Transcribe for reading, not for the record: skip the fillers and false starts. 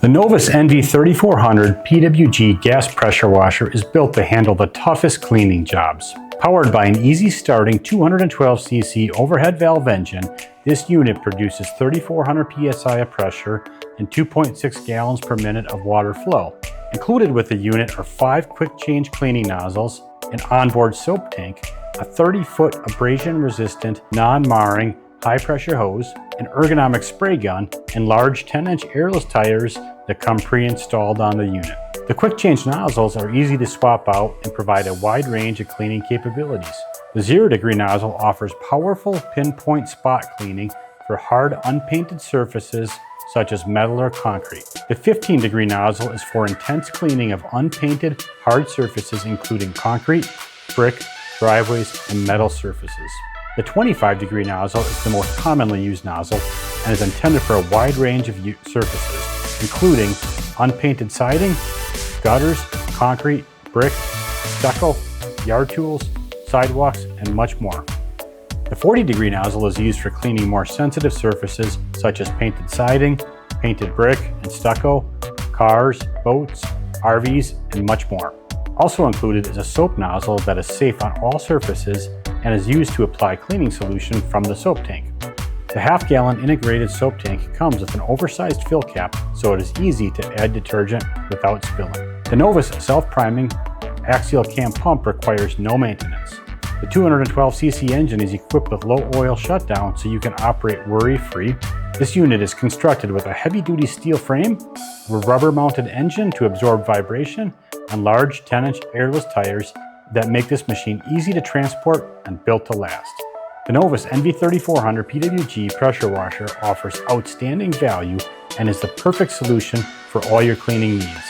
The NOVUS NV3400 PWG gas pressure washer is built to handle the toughest cleaning jobs. Powered by an easy starting 212cc overhead valve engine, this unit produces 3,400 PSI of pressure and 2.6 gallons per minute of water flow. Included with the unit are 5 quick change cleaning nozzles, an onboard soap tank, a 30-foot abrasion-resistant, non-marring, high-pressure hose, an ergonomic spray gun, and large 10-inch airless tires that come pre-installed on the unit. The quick change nozzles are easy to swap out and provide a wide range of cleaning capabilities. The 0-degree nozzle offers powerful pinpoint spot cleaning for hard unpainted surfaces such as metal or concrete. The 15-degree nozzle is for intense cleaning of unpainted hard surfaces including concrete, brick, driveways, and metal surfaces. The 25-degree nozzle is the most commonly used nozzle and is intended for a wide range of surfaces, including unpainted siding, gutters, concrete, brick, stucco, yard tools, sidewalks, and much more. The 40-degree nozzle is used for cleaning more sensitive surfaces such as painted siding, painted brick and stucco, cars, boats, RVs, and much more. Also included is a soap nozzle that is safe on all surfaces and is used to apply cleaning solution from the soap tank. The half-gallon integrated soap tank comes with an oversized fill cap so it is easy to add detergent without spilling. The NOVUS self-priming axial cam pump requires no maintenance. The 212cc engine is equipped with low oil shutdown so you can operate worry-free. This unit is constructed with a heavy-duty steel frame, a rubber-mounted engine to absorb vibration, and large 10-inch airless tires that make this machine easy to transport and built to last. The NOVUS NV3400 PWG pressure washer offers outstanding value and is the perfect solution for all your cleaning needs.